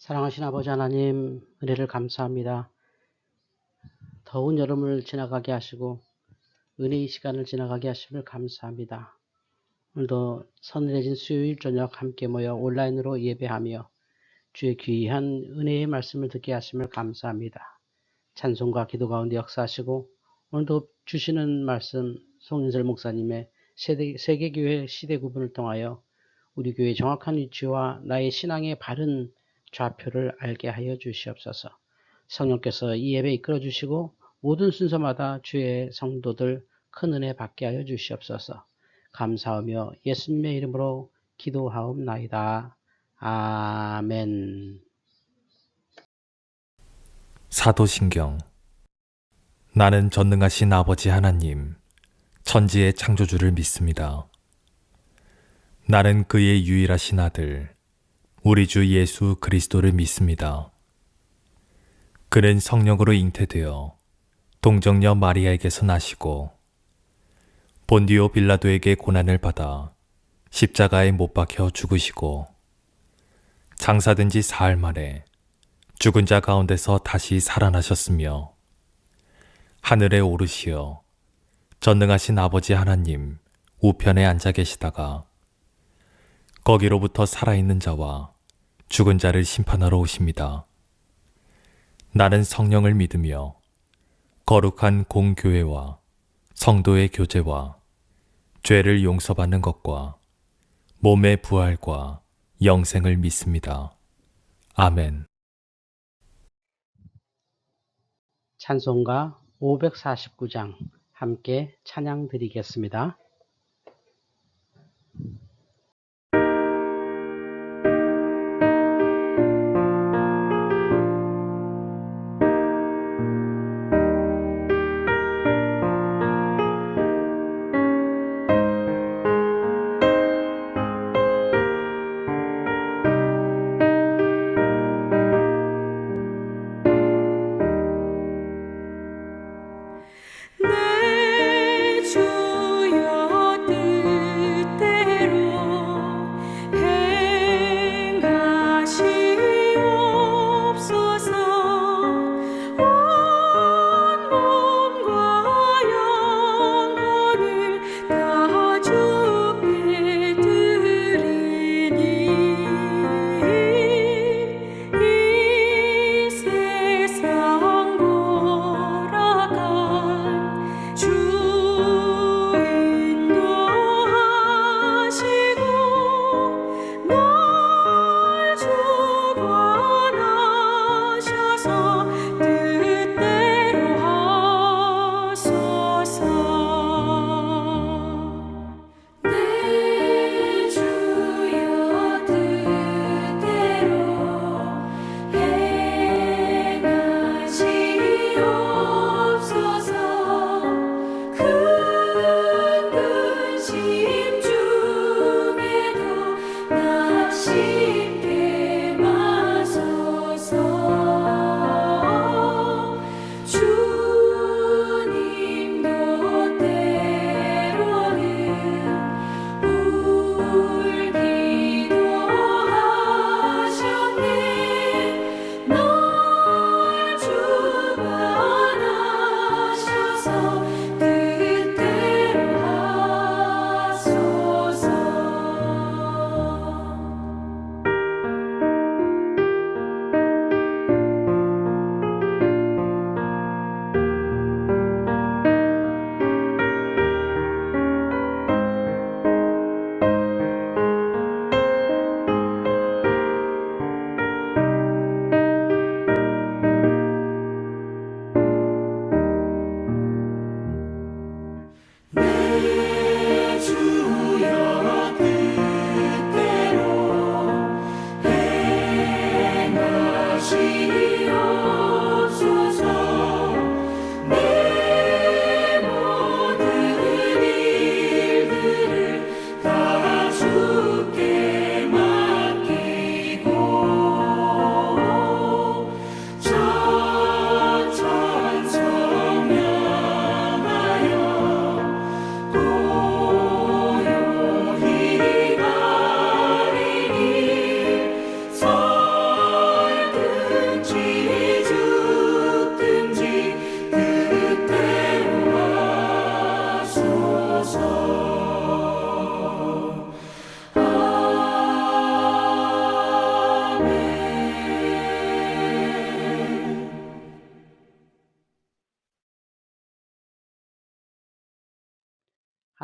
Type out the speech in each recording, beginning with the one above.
사랑하신 아버지 하나님, 은혜를 감사합니다. 더운 여름을 지나가게 하시고 은혜의 시간을 지나가게 하심을 감사합니다. 오늘도 서늘해진 수요일 저녁 함께 모여 온라인으로 예배하며 주의 귀한 은혜의 말씀을 듣게 하심을 감사합니다. 찬송과 기도 가운데 역사하시고 오늘도 주시는 말씀 송인설 목사님의 세계교회 시대 구분을 통하여 우리 교회의 정확한 위치와 나의 신앙의 바른 좌표를 알게 하여 주시옵소서. 성령께서 이 예배 이끌어 주시고 모든 순서마다 주의 성도들 큰 은혜 받게 하여 주시옵소서. 감사하며 예수님의 이름으로 기도하옵나이다. 아멘. 사도신경. 나는 전능하신 아버지 하나님, 천지의 창조주를 믿습니다. 나는 그의 유일하신 아들, 우리 주 예수 그리스도를 믿습니다. 그는 성령으로 잉태되어 동정녀 마리아에게서 나시고 본디오 빌라도에게 고난을 받아 십자가에 못 박혀 죽으시고 장사된 지 사흘 만에 죽은 자 가운데서 다시 살아나셨으며 하늘에 오르시어 전능하신 아버지 하나님 우편에 앉아 계시다가 거기로부터 살아있는 자와 죽은 자를 심판하러 오십니다. 나는 성령을 믿으며 거룩한 공교회와 성도의 교제와 죄를 용서받는 것과 몸의 부활과 영생을 믿습니다. 아멘. 찬송가 549장 함께 찬양 드리겠습니다. 내 주여 뜻대로 행하시옵소서. 온 몸과 영혼을 다 주께 드리니 이 세상 돌아간 주 인도하시고 널 주관하셔서 뜻대로 하소서. 내 주여 뜻대로 행하시옵소서. 큰 근심 중에도 나 쉽게 마소서. 주님도 때로는 울기도 하셨네. 널 주관하셔서 뜻대로 하소서.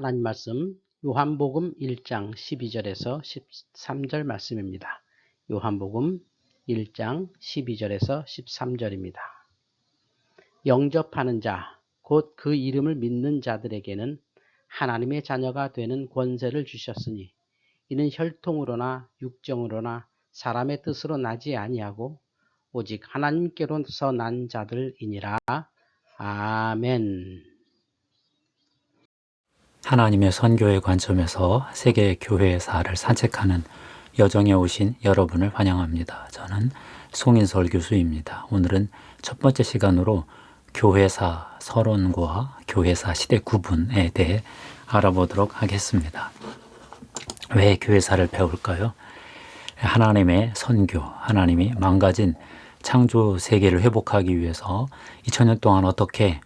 하나님 말씀 요한복음 1장 12절에서 13절 말씀입니다. 요한복음 1장 12절에서 13절입니다. 영접하는 자, 곧 그 이름을 믿는 자들에게는 하나님의 자녀가 되는 권세를 주셨으니 이는 혈통으로나 육정으로나 사람의 뜻으로 나지 아니하고 오직 하나님께로서 난 자들이니라. 아멘. 하나님의 선교의 관점에서 세계 교회사를 산책하는 여정에 오신 여러분을 환영합니다. 저는 송인설 교수입니다. 오늘은 첫 번째 시간으로 교회사 서론과 교회사 시대 구분에 대해 알아보도록 하겠습니다. 왜 교회사를 배울까요? 하나님의 선교, 하나님이 망가진 창조 세계를 회복하기 위해서 2000년 동안 어떻게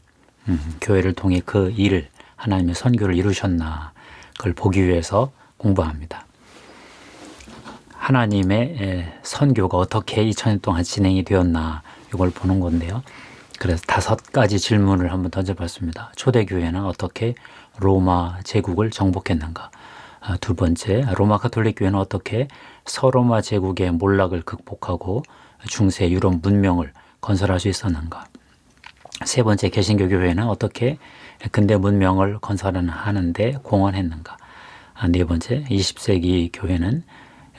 교회를 통해 그 일을 하나님의 선교를 이루셨나 그걸 보기 위해서 공부합니다. 하나님의 선교가 어떻게 2000년 동안 진행이 되었나 이걸 보는 건데요. 그래서 5가지 질문을 한번 던져봤습니다. 초대교회는 어떻게 로마 제국을 정복했는가? 두 번째, 로마 가톨릭 교회는 어떻게 서로마 제국의 몰락을 극복하고 중세 유럽 문명을 건설할 수 있었는가? 세 번째, 개신교 교회는 어떻게 근대 문명을 건설하는데 공헌했는가? 네 번째, 20세기 교회는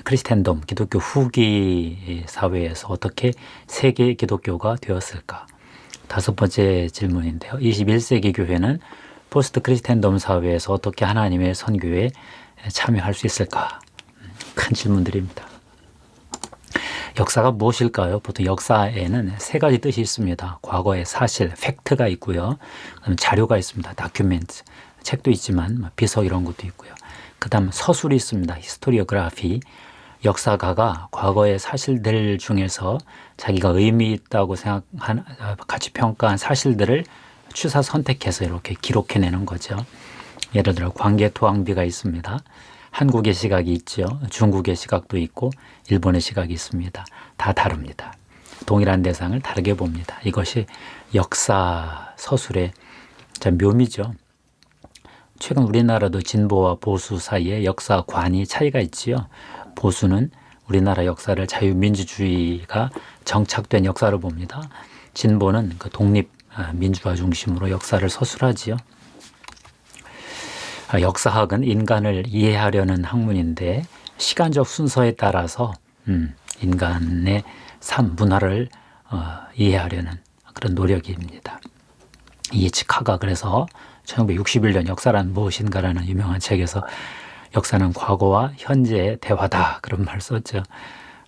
크리스텐덤, 기독교 후기 사회에서 어떻게 세계 기독교가 되었을까? 5번째 질문인데요. 21세기 교회는 포스트 크리스텐덤 사회에서 어떻게 하나님의 선교에 참여할 수 있을까? 큰 질문들입니다. 역사가 무엇일까요? 보통 역사에는 3가지 뜻이 있습니다. 과거의 사실, 팩트가 있고요. 그다음 자료가 있습니다. 다큐멘트, 책도 있지만 비서 이런 것도 있고요. 그 다음 서술이 있습니다. 히스토리오그래피, 역사가가 과거의 사실들 중에서 자기가 의미 있다고 생각한, 가치 평가한 사실들을 추사 선택해서 이렇게 기록해내는 거죠. 예를 들어 광개토왕비가 있습니다. 한국의 시각이 있죠. 중국의 시각도 있고 일본의 시각이 있습니다. 다 다릅니다. 동일한 대상을 다르게 봅니다. 이것이 역사 서술의 묘미죠. 최근 우리나라도 진보와 보수 사이에 역사관이 차이가 있지요. 보수는 우리나라 역사를 자유민주주의가 정착된 역사를 봅니다. 진보는 그 독립 민주화 중심으로 역사를 서술하지요. 역사학은 인간을 이해하려는 학문인데 시간적 순서에 따라서 인간의 삶, 문화를 이해하려는 그런 노력입니다. 이에치카가 그래서 1961년 역사란 무엇인가라는 유명한 책에서 역사는 과거와 현재의 대화다 그런 말 썼죠.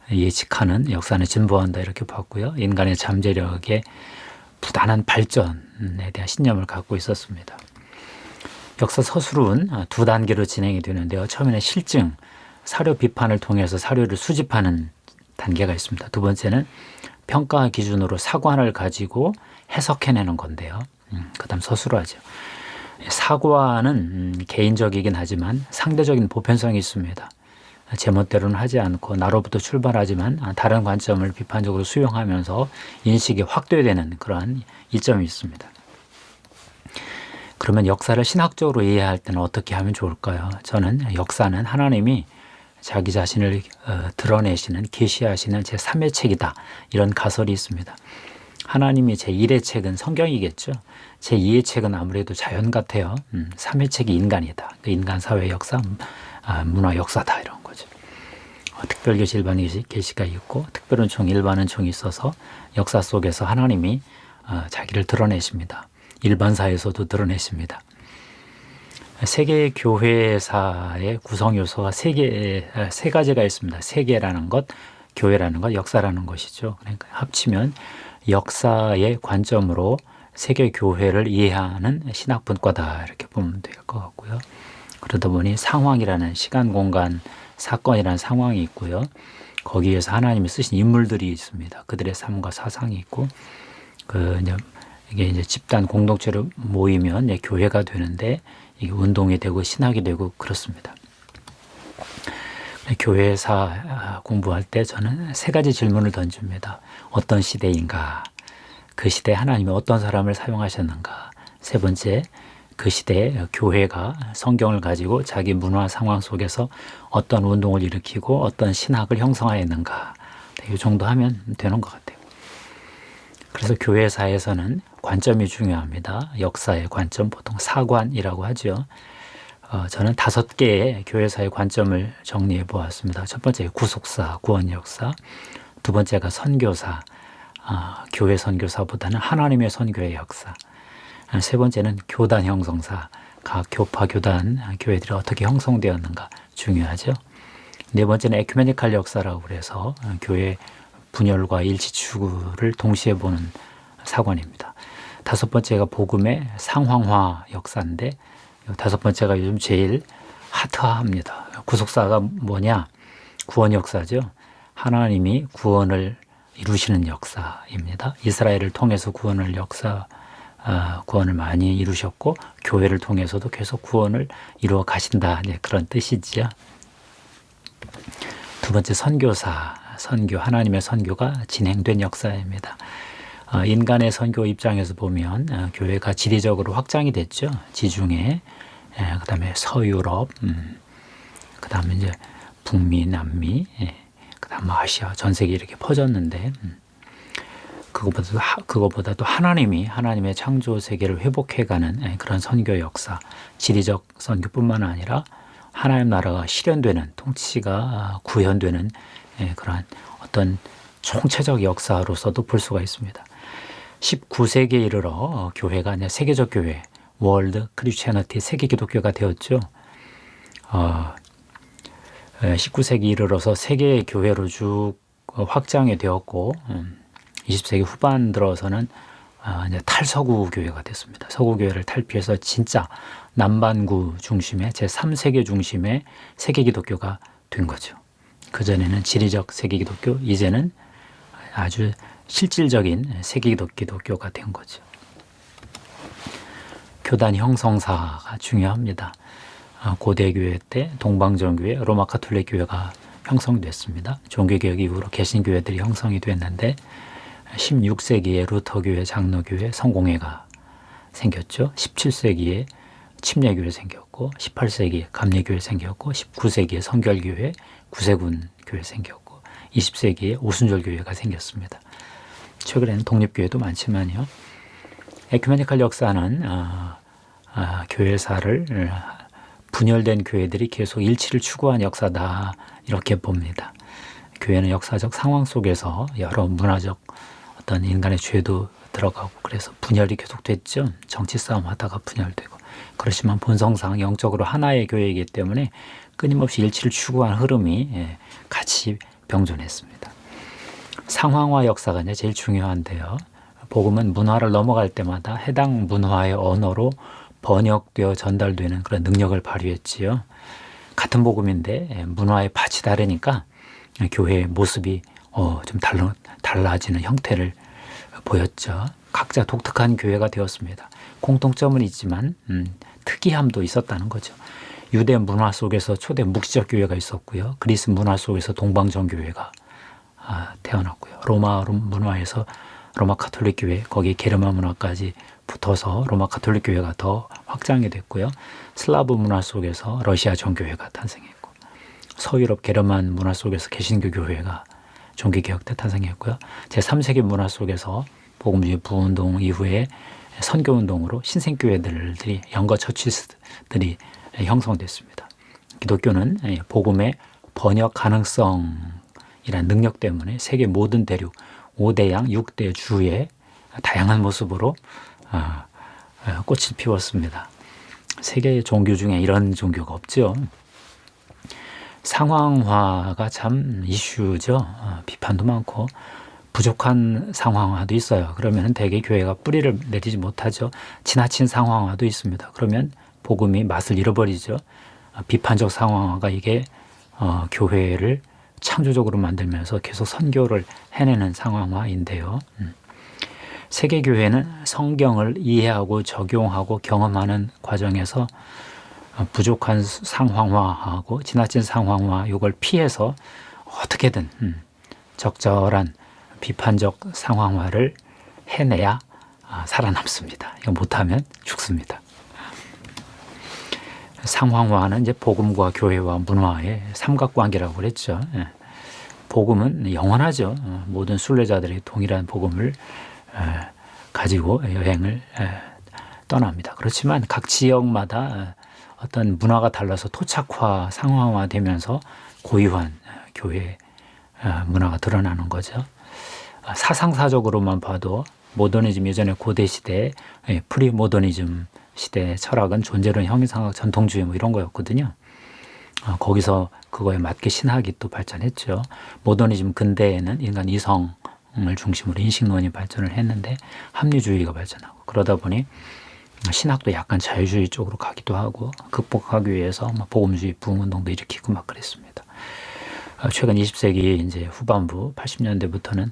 이에치카는 역사는 진보한다 이렇게 봤고요. 인간의 잠재력의 부단한 발전에 대한 신념을 갖고 있었습니다. 역사 서술은 2단계로 진행이 되는데요. 처음에는 실증, 사료 비판을 통해서 사료를 수집하는 단계가 있습니다. 두 번째는 평가 기준으로 사관을 가지고 해석해내는 건데요. 그 다음 서술하죠. 사관은 개인적이긴 하지만 상대적인 보편성이 있습니다. 제멋대로는 하지 않고 나로부터 출발하지만 다른 관점을 비판적으로 수용하면서 인식이 확대되는 그러한 이점이 있습니다. 그러면 역사를 신학적으로 이해할 때는 어떻게 하면 좋을까요? 저는 역사는 하나님이 자기 자신을 드러내시는, 계시하시는 제3의 책이다. 이런 가설이 있습니다. 하나님이 제1의 책은 성경이겠죠. 제2의 책은 아무래도 자연 같아요. 3의 책이 인간이다. 그 인간 사회 역사, 문화 역사다 이런 거죠. 특별계시, 일반계시가 있고 특별은총, 일반은총이 있어서 역사 속에서 하나님이 자기를 드러내십니다. 일반사에서도 드러내십니다. 세계 교회사의 구성 요소가 세 가지가 있습니다. 세계라는 것, 교회라는 것, 역사라는 것이죠. 그러니까 합치면 역사의 관점으로 세계 교회를 이해하는 신학 분과다 이렇게 보면 될 것 같고요. 그러다 보니 상황이라는 시간, 공간, 사건이라는 상황이 있고요. 거기에서 하나님이 쓰신 인물들이 있습니다. 그들의 삶과 사상이 있고 이게 이제 집단 공동체로 모이면 교회가 되는데 이게 운동이 되고 신학이 되고 그렇습니다. 교회사 공부할 때 저는 3가지 질문을 던집니다. 어떤 시대인가? 그 시대에 하나님이 어떤 사람을 사용하셨는가? 3번째, 그 시대에 교회가 성경을 가지고 자기 문화 상황 속에서 어떤 운동을 일으키고 어떤 신학을 형성하였는가, 이 정도 하면 되는 것 같아요. 그래서 교회사에서는 관점이 중요합니다. 역사의 관점, 보통 사관이라고 하죠. 저는 5개의 교회사의 관점을 정리해 보았습니다. 첫 번째 구속사, 구원 역사. 두 번째가 선교사, 교회 선교사보다는 하나님의 선교의 역사. 세 번째는 교단 형성사, 각 교파 교단 교회들이 어떻게 형성되었는가 중요하죠. 네 번째는 에큐메니칼 역사라고 그래서 교회 분열과 일치 추구를 동시에 보는 사관입니다. 다섯 번째가 복음의 상황화 역사인데, 다섯 번째가 요즘 제일 핫합니다. 구속사가 뭐냐? 구원 역사죠. 하나님이 구원을 이루시는 역사입니다. 이스라엘을 통해서 구원을 많이 이루셨고, 교회를 통해서도 계속 구원을 이루어 가신다, 그런 뜻이지요. 두 번째 선교사, 선교, 하나님의 선교가 진행된 역사입니다. 인간의 선교 입장에서 보면 교회가 지리적으로 확장이 됐죠. 지중해, 그 다음에 서유럽, 그 다음에 이제 북미, 남미, 그 다음에 아시아, 전 세계 이렇게 퍼졌는데, 그거보다도 하나님의 창조 세계를 회복해가는 그런 선교 역사, 지리적 선교뿐만 아니라 하나님 나라가 실현되는, 통치가 구현되는 그러한 어떤 총체적 역사로서도 볼 수가 있습니다. 19세기에 이르러 교회가 세계적 교회, 월드 크리스천리티, 세계 기독교가 되었죠. 19세기 이르러서 세계 교회로 쭉 확장이 되었고, 20세기 후반 들어서는 이제 탈서구 교회가 됐습니다. 서구 교회를 탈피해서 진짜 남반구 중심의 제3세계 중심의 세계 기독교가 된 거죠. 그전에는 지리적 세계 기독교, 이제는 아주 실질적인 세계 기독교가 된 거죠. 교단 형성사가 중요합니다. 고대 교회 때 동방정교회, 로마 가톨릭 교회가 형성됐습니다. 종교개혁 이후로 개신교회들이 형성이 됐는데, 16세기에 루터교회, 장로교회, 성공회가 생겼죠. 17세기에 침례교회 생겼고, 18세기에 감리교회 생겼고, 19세기에 성결교회, 구세군교회 생겼고, 20세기에 오순절교회가 생겼습니다. 최근에는 독립교회도 많지만요. 에큐메니칼 역사는 교회사를 분열된 교회들이 계속 일치를 추구한 역사다, 이렇게 봅니다. 교회는 역사적 상황 속에서 여러 문화적 어떤 인간의 죄도 들어가고, 그래서 분열이 계속됐죠. 정치 싸움 하다가 분열되고. 그렇지만 본성상 영적으로 하나의 교회이기 때문에 끊임없이 일치를 추구한 흐름이 같이 병존했습니다. 상황화 역사가 이제 제일 중요한데요. 복음은 문화를 넘어갈 때마다 해당 문화의 언어로 번역되어 전달되는 그런 능력을 발휘했지요. 같은 복음인데 문화의 밭이 다르니까 교회의 모습이 좀 달라지는 형태를 보였죠. 각자 독특한 교회가 되었습니다. 공통점은 있지만 특이함도 있었다는 거죠. 유대 문화 속에서 초대 묵시적 교회가 있었고요. 그리스 문화 속에서 동방정 교회가 태어났고요. 로마 문화에서 로마 가톨릭 교회, 거기 게르만 문화까지 붙어서 로마 가톨릭 교회가 더 확장이 됐고요. 슬라브 문화 속에서 러시아 정교회가 탄생했고, 서유럽 게르만 문화 속에서 개신교 교회가 종교개혁 때 탄생했고요. 제3세기 문화 속에서 복음주의 부운동 이후에 선교운동으로 신생교회들이 영거 처치스들이 형성됐습니다. 기독교는 복음의 번역 가능성이라는 능력 때문에 세계 모든 대륙 5대양 6대 주의 다양한 모습으로 꽃을 피웠습니다. 세계 종교 중에 이런 종교가 없죠. 상황화가 참 이슈죠. 비판도 많고 부족한 상황화도 있어요. 그러면 대개 교회가 뿌리를 내리지 못하죠. 지나친 상황화도 있습니다. 그러면 복음이 맛을 잃어버리죠. 비판적 상황화가 이게 교회를 창조적으로 만들면서 계속 선교를 해내는 상황화인데요. 세계교회는 성경을 이해하고 적용하고 경험하는 과정에서 부족한 상황화하고 지나친 상황화, 이걸 피해서 어떻게든 적절한 비판적 상황화를 해내야 살아남습니다. 이거 못하면 죽습니다. 상황화는 이제 복음과 교회와 문화의 삼각관계라고 그랬죠. 예. 복음은 영원하죠. 모든 순례자들이 동일한 복음을 가지고 여행을 떠납니다. 그렇지만 각 지역마다 어떤 문화가 달라서 토착화, 상황화되면서 고유한 교회 문화가 드러나는 거죠. 사상사적으로만 봐도 모더니즘 예전에 고대 시대, 프리모더니즘 시대 철학은 존재론, 형이상학, 전통주의 뭐 이런 거였거든요. 거기서 그거에 맞게 신학이 또 발전했죠. 모더니즘 근대에는 인간 이성을 중심으로 인식론이 발전을 했는데 합리주의가 발전하고 그러다 보니 신학도 약간 자유주의 쪽으로 가기도 하고 극복하기 위해서 복음주의 부흥운동도 일으키고 막 그랬습니다. 최근 20세기 이제 후반부 80년대부터는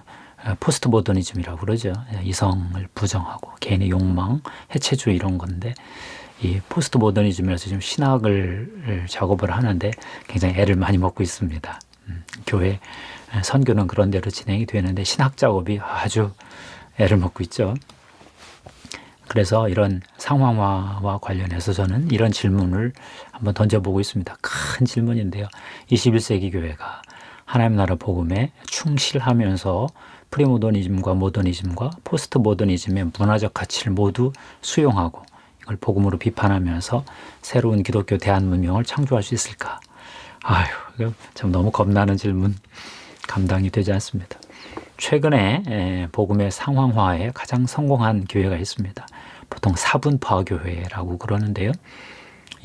포스트 모더니즘이라고 그러죠. 이성을 부정하고 개인의 욕망, 해체주의 이런 건데 이 포스트 모더니즘에서 지금 신학을 작업을 하는데 굉장히 애를 많이 먹고 있습니다. 교회 선교는 그런 대로 진행이 되는데 신학 작업이 아주 애를 먹고 있죠. 그래서 이런 상황화와 관련해서 저는 이런 질문을 한번 던져보고 있습니다. 큰 질문인데요. 21세기 교회가 하나님 나라 복음에 충실하면서 프리모더니즘과 모더니즘과 포스트 모더니즘의 문화적 가치를 모두 수용하고 이걸 복음으로 비판하면서 새로운 기독교 대한문명을 창조할 수 있을까? 아유, 이거 참 너무 겁나는 질문, 감당이 되지 않습니다. 최근에 복음의 상황화에 가장 성공한 교회가 있습니다. 보통 사분파 교회라고 그러는데요.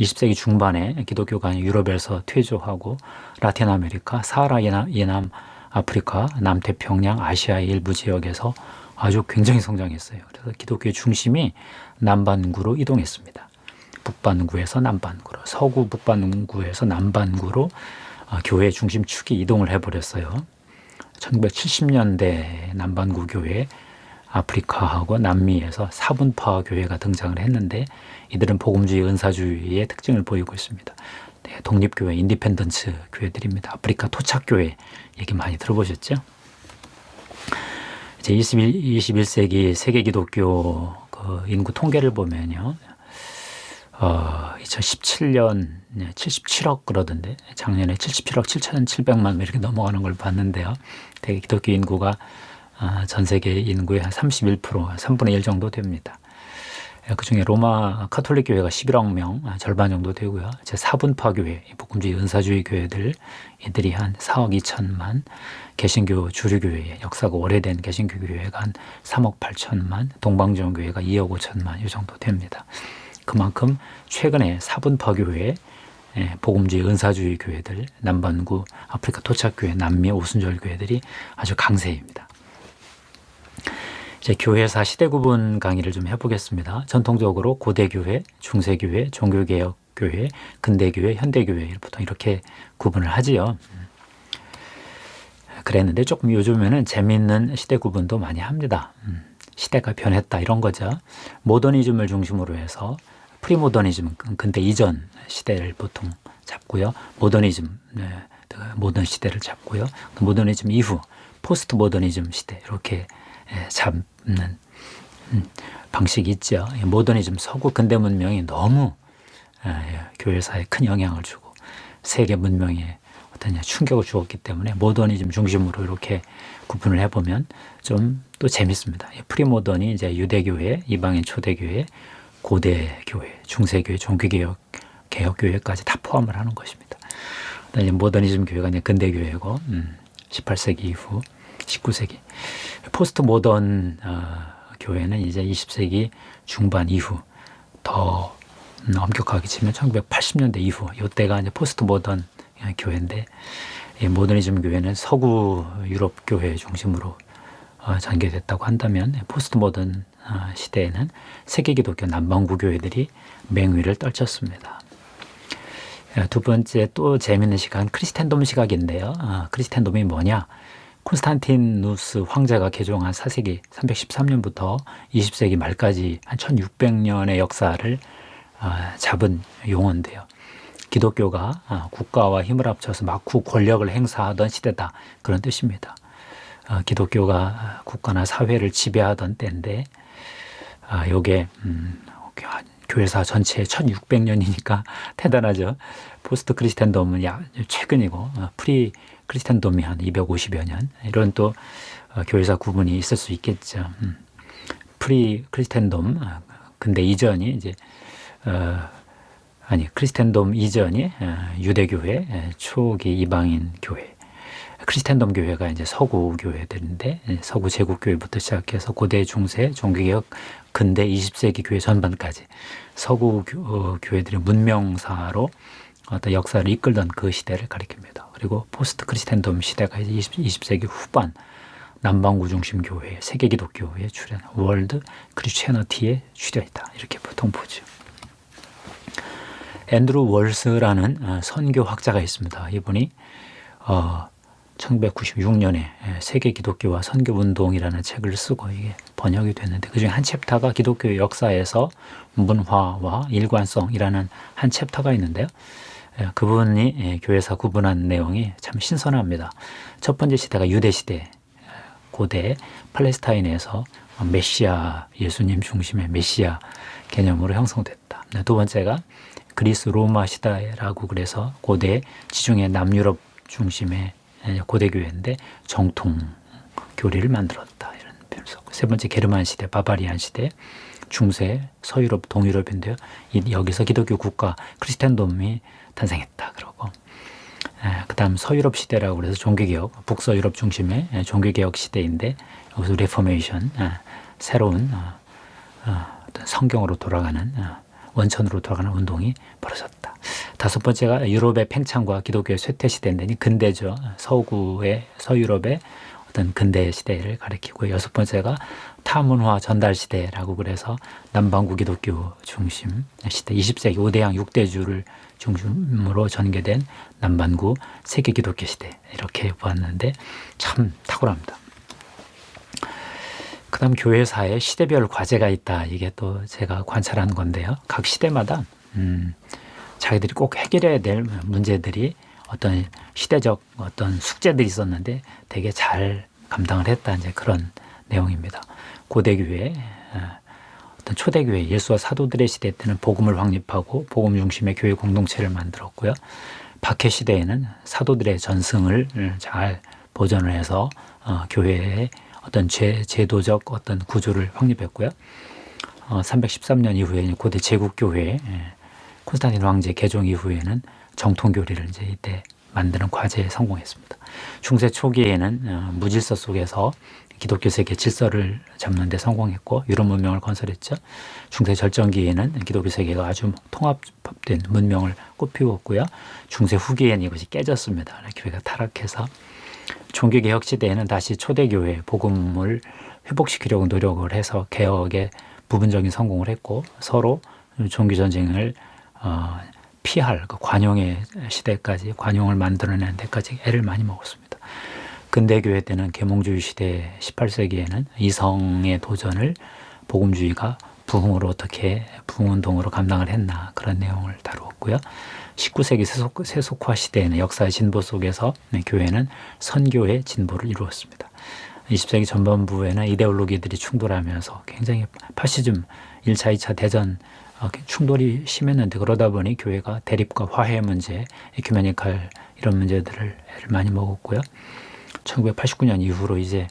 20세기 중반에 기독교가 유럽에서 퇴조하고 라틴 아메리카, 사하라 이남 아프리카, 남태평양, 아시아의 일부 지역에서 아주 굉장히 성장했어요. 그래서 기독교의 중심이 남반구로 이동했습니다. 북반구에서 남반구로, 서구 북반구에서 남반구로 교회 중심축이 이동을 해버렸어요. 1970년대 남반구 교회, 아프리카하고 남미에서 사분파 교회가 등장을 했는데 이들은 복음주의, 은사주의의 특징을 보이고 있습니다. 네, 독립교회, 인디펜던트 교회들입니다. 아프리카 토착교회 얘기 많이 들어보셨죠? 이제 21세기 세계 기독교 그 인구 통계를 보면요. 2017년 77억 그러던데 작년에 77억 7,700만 이렇게 넘어가는 걸 봤는데요. 대개 기독교 인구가 전 세계 인구의 한 31%, 3분의 1 정도 됩니다. 그중에 로마 카톨릭 교회가 11억 명, 절반 정도 되고요. 제 사분파 교회, 복음주의 은사주의 교회들, 이들이 한 4억 2천만, 개신교 주류교회, 역사가 오래된 개신교 교회가 한 3억 8천만, 동방지원 교회가 2억 5천만 이 정도 됩니다. 그만큼 최근에 사분파 교회, 복음주의 은사주의 교회들, 남반구 아프리카 토착교회, 남미 오순절 교회들이 아주 강세입니다. 이제 교회사 시대구분 강의를 좀 해보겠습니다. 전통적으로 고대교회, 중세교회, 종교개혁교회, 근대교회, 현대교회 보통 이렇게 구분을 하지요. 그랬는데 조금 요즘에는 재미있는 시대구분도 많이 합니다. 시대가 변했다 이런 거죠. 모더니즘을 중심으로 해서 프리모더니즘, 근대 이전 시대를 보통 잡고요. 모더니즘, 모던 시대를 잡고요. 모더니즘 이후, 포스트 모더니즘 시대 이렇게 잡는 방식이 있죠. 모더니즘, 서구 근대 문명이 너무 교회사에 큰 영향을 주고 세계 문명에 어떤 충격을 주었기 때문에 모더니즘 중심으로 이렇게 구분을 해보면 좀 또 재밌습니다. 프리모던이 이제 유대교회, 이방인 초대교회, 고대교회, 중세교회, 종교개혁교회까지 다 포함을 하는 것입니다. 이제 모더니즘 교회가 이제 근대교회고 18세기 이후 19세기 포스트 모던 교회는 이제 20세기 중반 이후 더 엄격하게 치면 1980년대 이후 이때가 이제 포스트 모던 교회인데 이 모더니즘 교회는 서구 유럽 교회 중심으로 전개됐다고 한다면 포스트 모던 시대에는 세계 기독교 남반구 교회들이 맹위를 떨쳤습니다. 두 번째 또 재미있는 시각 크리스텐돔 시각인데요. 크리스텐돔이 뭐냐? 콘스탄티누스 황제가 개종한 4세기 313년부터 20세기 말까지 한 1600년의 역사를 잡은 용어인데요. 기독교가 국가와 힘을 합쳐서 막후 권력을 행사하던 시대다 그런 뜻입니다. 기독교가 국가나 사회를 지배하던 때인데 요게 교회사 전체에 1600년이니까 대단하죠. 포스트 크리스텐돔은 최근이고 프리 크리스텐돔이 한 250여 년. 이런 또 교회사 구분이 있을 수 있겠죠. 프리 크리스텐돔 근대 이전이 이제 크리스텐돔 이전이 유대교회, 초기 이방인 교회. 크리스텐돔 교회가 이제 서구 교회들인데 서구 제국교회부터 시작해서 고대, 중세, 종교개혁, 근대 20세기 교회 전반까지 서구 교회들의 문명사로 어떤 역사를 이끌던 그 시대를 가리킵니다. 그리고 포스트 크리스텐돔 시대가 이제 20세기 후반 남반구 중심 교회, 세계 기독교에 출현, 월드 크리스티애니티에 출현했다. 이렇게 보통 보죠. 앤드루 월스라는 선교학자가 있습니다. 이분이 1996년에 세계 기독교와 선교운동이라는 책을 쓰고 이게 번역이 됐는데 그중에 한 챕터가 기독교 역사에서 문화와 일관성이라는 한 챕터가 있는데요. 그분이 교회사 구분한 내용이 참 신선합니다. 첫 번째 시대가 유대 시대, 고대 팔레스타인에서 메시아, 예수님 중심의 메시아 개념으로 형성됐다. 두 번째가 그리스 로마 시대라고 그래서 고대 지중해 남유럽 중심의 고대 교회인데 정통 교리를 만들었다. 이런 표현을 썼고 세 번째 게르만 시대, 바바리안 시대, 중세, 서유럽, 동유럽인데요. 여기서 기독교 국가 크리스텐돔이 탄생했다. 그러고 그다음 서유럽 시대라고 그래서 종교개혁, 북서유럽 중심의 종교개혁 시대인데 여기서 레포메이션, 새로운 어떤 성경으로 돌아가는 원천으로 돌아가는 운동이 벌어졌다. 다섯 번째가 유럽의 팽창과 기독교의 쇠퇴 시대인데 근대죠. 서유럽의 어떤 근대 시대를 가리키고 여섯 번째가 타문화 전달 시대라고 그래서 남반구 기독교 중심 시대 20세기 5대양 6대주를 중심으로 전개된 남반구 세계 기독교 시대 이렇게 보았는데 참 탁월합니다. 그 다음 교회사에 시대별 과제가 있다. 이게 또 제가 관찰한 건데요. 각 시대마다 자기들이 꼭 해결해야 될 문제들이 어떤 시대적 어떤 숙제들이 있었는데 되게 잘 감당을 했다. 이제 그런 내용입니다. 고대교회, 어떤 초대교회, 예수와 사도들의 시대 때는 복음을 확립하고 복음 중심의 교회 공동체를 만들었고요. 박해 시대에는 사도들의 전승을 잘 보존을 해서 교회의 어떤 제도적 어떤 구조를 확립했고요. 313년 이후에 고대 제국교회 콘스탄틴 황제 개종 이후에는 정통교리를 이제 이때 만드는 과제에 성공했습니다. 중세 초기에는 무질서 속에서 기독교 세계 질서를 잡는 데 성공했고 유럽 문명을 건설했죠. 중세 절정기에는 기독교 세계가 아주 통합된 문명을 꽃피웠고요. 중세 후기에는 이것이 깨졌습니다. 교회가 타락해서 종교개혁 시대에는 다시 초대교회 복음을 회복시키려고 노력을 해서 개혁에 부분적인 성공을 했고 서로 종교전쟁을 피할 그 관용의 시대까지 관용을 만들어내는 데까지 애를 많이 먹었습니다. 근대교회 때는 계몽주의 시대 18세기에는 이성의 도전을 복음주의가 부흥으로 어떻게 부흥운동으로 감당을 했나 그런 내용을 다루었고요. 19세기 세속화 시대에는 역사의 진보 속에서 교회는 선교의 진보를 이루었습니다. 20세기 전반부에는 이데올로기들이 충돌하면서 굉장히 파시즘 1차, 2차 대전 충돌이 심했는데 그러다 보니 교회가 대립과 화해 문제, 에큐메니칼 이런 문제들을 많이 먹었고요. 1989년 이후로 이제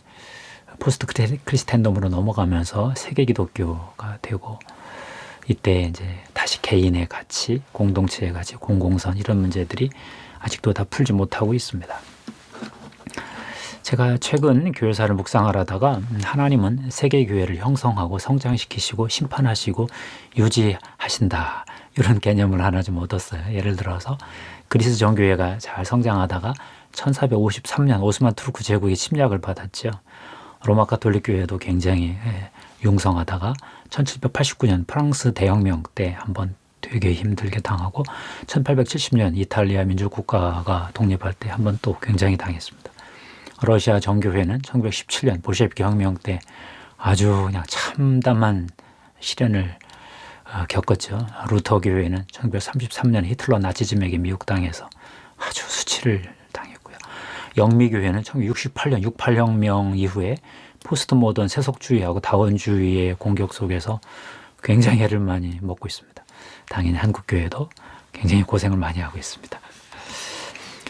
포스트 크리스텐돔으로 넘어가면서 세계 기독교가 되고 이때 이제 다시 개인의 가치, 공동체의 가치, 공공선 이런 문제들이 아직도 다 풀지 못하고 있습니다. 제가 최근 교회사를 묵상하다가 하나님은 세계교회를 형성하고 성장시키시고 심판하시고 유지하신다 이런 개념을 하나 좀 얻었어요. 예를 들어서 그리스 정교회가 잘 성장하다가 1453년 오스만 투르크 제국의 침략을 받았죠. 로마 가톨릭 교회도 굉장히 융성하다가 1789년 프랑스 대혁명 때 한번 되게 힘들게 당하고 1870년 이탈리아 민주국가가 독립할 때 한번 또 굉장히 당했습니다. 러시아 정교회는 1917년 볼셰비키 혁명 때 아주 그냥 참담한 시련을 겪었죠. 루터 교회는 1933년 히틀러 나치즘에게 미혹당해서 아주 수치를 당했고요. 영미교회는 1968년 68혁명 이후에 포스트 모던 세속주의하고 다원주의의 공격 속에서 굉장히 애를 많이 먹고 있습니다. 당연히 한국교회도 굉장히 고생을 많이 하고 있습니다.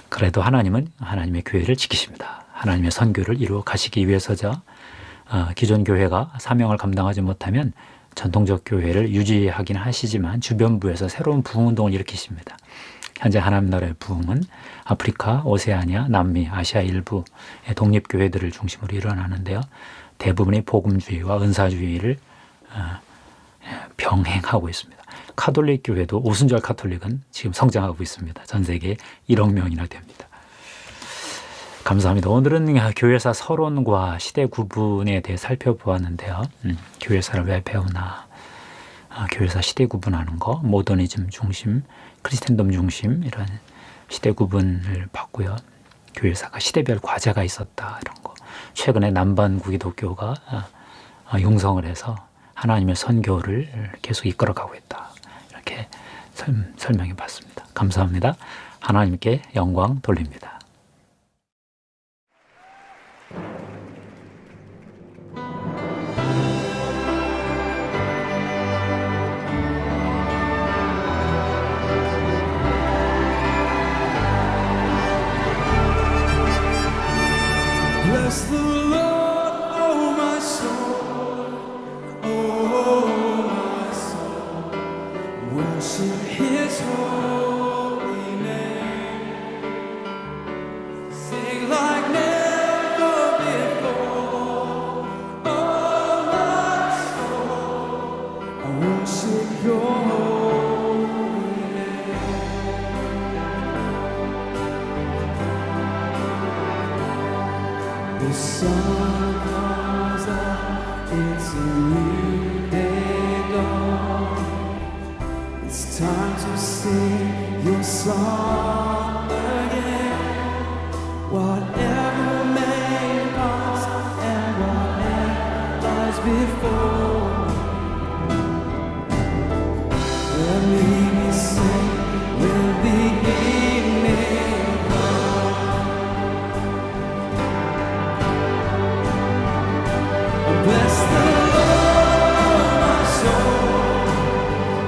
그래도 하나님은 하나님의 교회를 지키십니다. 하나님의 선교를 이루어 가시기 위해서죠. 기존 교회가 사명을 감당하지 못하면 전통적 교회를 유지하긴 하시지만 주변부에서 새로운 부흥운동을 일으키십니다. 현재 하나님 나라의 부흥은 아프리카, 오세아니아, 남미, 아시아 일부의 독립교회들을 중심으로 일어나는데요. 대부분이 복음주의와 은사주의를 병행하고 있습니다. 카톨릭 교회도 오순절 카톨릭은 지금 성장하고 있습니다. 전 세계 1억 명이나 됩니다. 감사합니다. 오늘은 교회사 서론과 시대 구분에 대해 살펴보았는데요. 교회사를 왜 배우나, 교회사 시대 구분하는 거, 모더니즘 중심, 크리스텐덤 중심 이런 시대 구분을 봤고요. 교회사가 시대별 과제가 있었다 이런 거. 최근에 남반 기독교가 융성을 해서 하나님의 선교를 계속 이끌어가고 있다. 이렇게 설명해 봤습니다. 감사합니다. 하나님께 영광 돌립니다. Bless the Lord, oh my soul, oh my soul. Worship His holy name. Sing like never before, oh my soul. I worship Your holy name. The sun comes up, it's a new day dawn. It's time to sing Your song again. Whatever may pass and whatever lies before, let me sing will the evening come. Bless the Lord, oh my soul,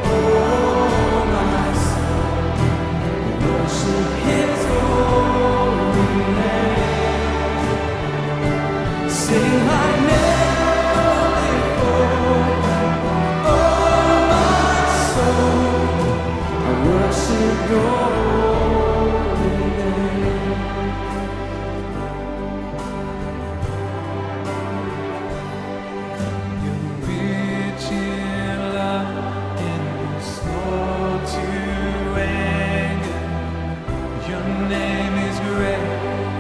oh my soul. Worship His holy name. Sing like never before, oh my soul. I worship Your holy name. You're rich in love and You're slow to anger. Your name is great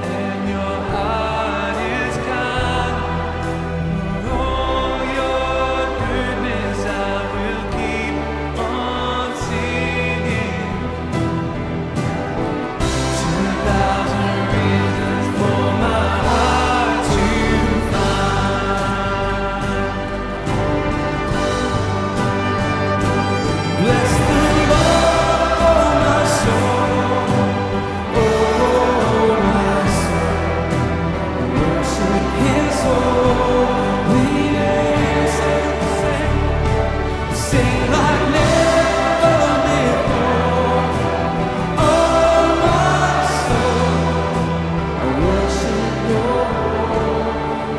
and Your heart is kind. For all Your goodness I will keep on singing. 2,000 reasons for my heart to find. Bless the Lord, oh my soul, oh my soul. Worship His holy name. Sing like never before, oh my soul. I worship Your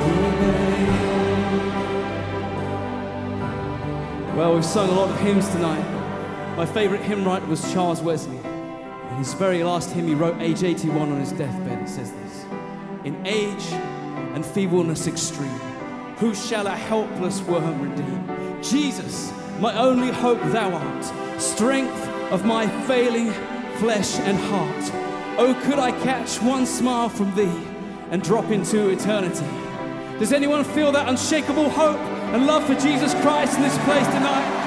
holy name. Well, we've sung a lot of hymns tonight. My favourite hymn writer was Charles Wesley. In his very last hymn he wrote, age 81, on his deathbed, it says this: in age and feebleness extreme, who shall a helpless worm redeem? Jesus, my only hope Thou art, strength of my failing flesh and heart. Oh, could I catch one smile from Thee and drop into eternity? Does anyone feel that unshakable hope and love for Jesus Christ in this place tonight?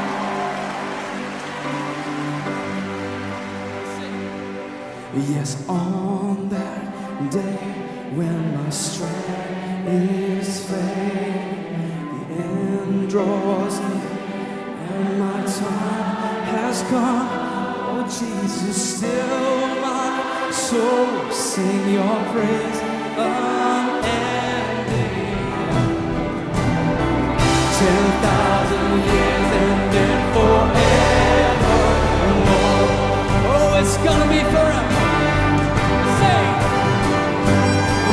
Yes, on that day when my strength is failing, the end draws near and my time has come. Oh Jesus, still my soul will sing Your praise unending. 10,000 years and it's gonna be forever. Say,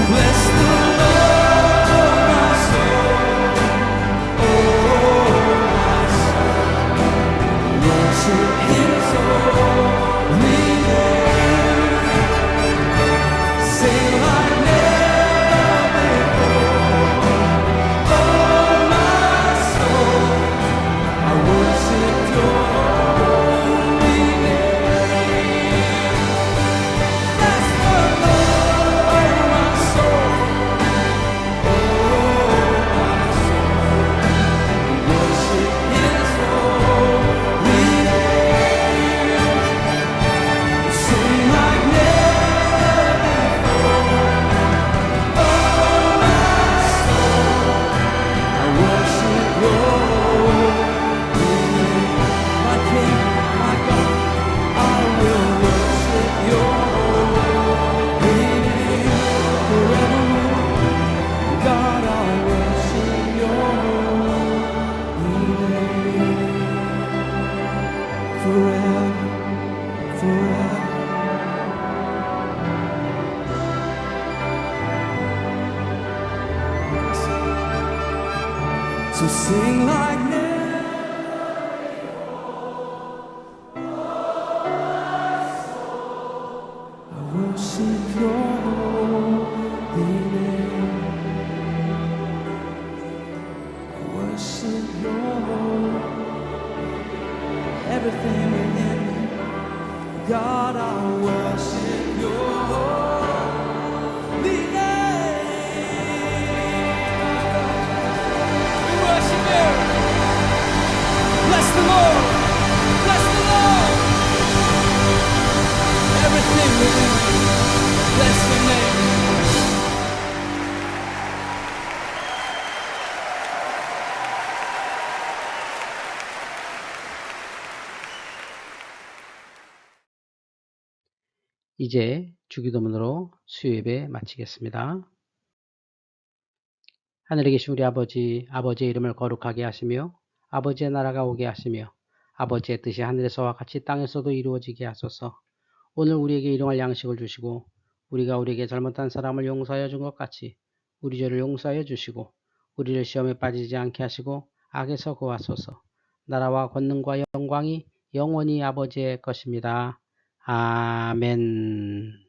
bless the Lord, my soul. Oh, my soul. Worship His holy name. Sing like never before. Oh, my soul, I worship Your holy name. Bless the Lord, my soul. Oh, my soul, worship His holy name. Sing like never before. Oh, my soul, I worship Your holy name. My King, my God, I will worship Your holy name forevermore. God, I worship Your holy name forever, forever. So sing like never. I worship Your holy name. I worship Your everything within me. God, I worship Your holy name. We worship You. Bless the Lord. Bless the Lord. Everything within me. Bless Your name. 이제 주기도문으로 수요예배 마치겠습니다. 하늘에 계신 우리 아버지, 아버지의 이름을 거룩하게 하시며 아버지의 나라가 오게 하시며 아버지의 뜻이 하늘에서와 같이 땅에서도 이루어지게 하소서. 오늘 우리에게 일용할 양식을 주시고 우리가 우리에게 잘못한 사람을 용서하여 준 것 같이 우리 죄를 용서하여 주시고 우리를 시험에 빠지지 않게 하시고 악에서 구하소서. 나라와 권능과 영광이 영원히 아버지의 것입니다. 아멘.